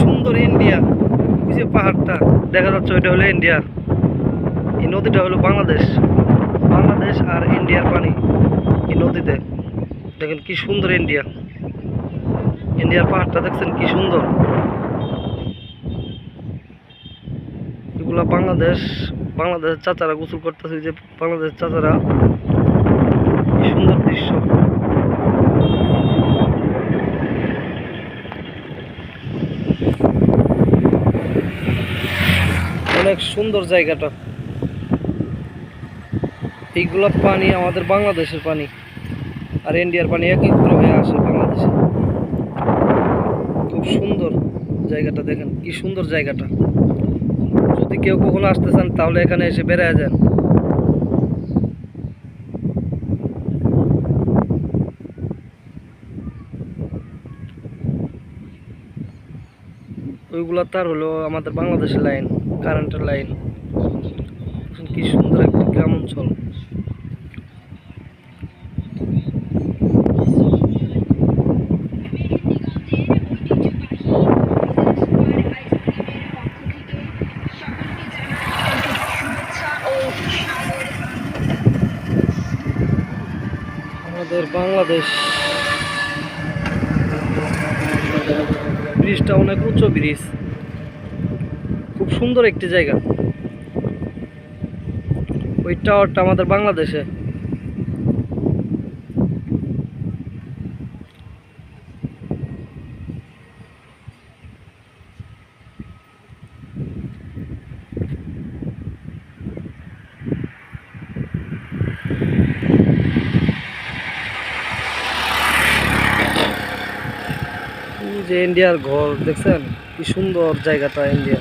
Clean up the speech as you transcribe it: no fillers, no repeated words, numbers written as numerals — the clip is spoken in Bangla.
সুন্দর ইন্ডিয়া। ওই যে পাহাড়টা দেখা যাচ্ছে ওইটা হলো ইন্ডিয়া, এই নদীটা হলো বাংলাদেশ। বাংলাদেশ আর ইন্ডিয়ার পানি এই নদীতে। দেখেন কি সুন্দর ইন্ডিয়া, ইন্ডিয়ার পাহাড়টা দেখছেন কি সুন্দর। এগুলা বাংলাদেশ, বাংলাদেশের চাচারা গোসল করতেছে, যে বাংলাদেশের চাচারা। কি সুন্দর দৃশ্য। অনেক সুন্দর জায়গাটা। এইগুলা পানি আমাদের বাংলাদেশের পানি আর ইন্ডিয়ার পানি একত্র হয়ে আসে বাংলাদেশে। খুব সুন্দর জায়গাটা, দেখেন কি সুন্দর জায়গাটা। যদি কেউ কখনো আসতে চান তাহলে এখানে এসে বেড়ায় যান। ওইগুলা তার হলো আমাদের বাংলাদেশের লাইন, কারেন্টের লাইন। কি সুন্দর একটা গ্রাম অঞ্চল। আমাদের বাংলাদেশ ব্রিজটা অনেক উঁচু ব্রিজ, খুব সুন্দর একটি জায়গা। ওই টাওয়ারটা আমাদের বাংলাদেশে। যে ইন্ডিয়ার ঘর দেখছেন কি সুন্দর জায়গাটা ইন্ডিয়া।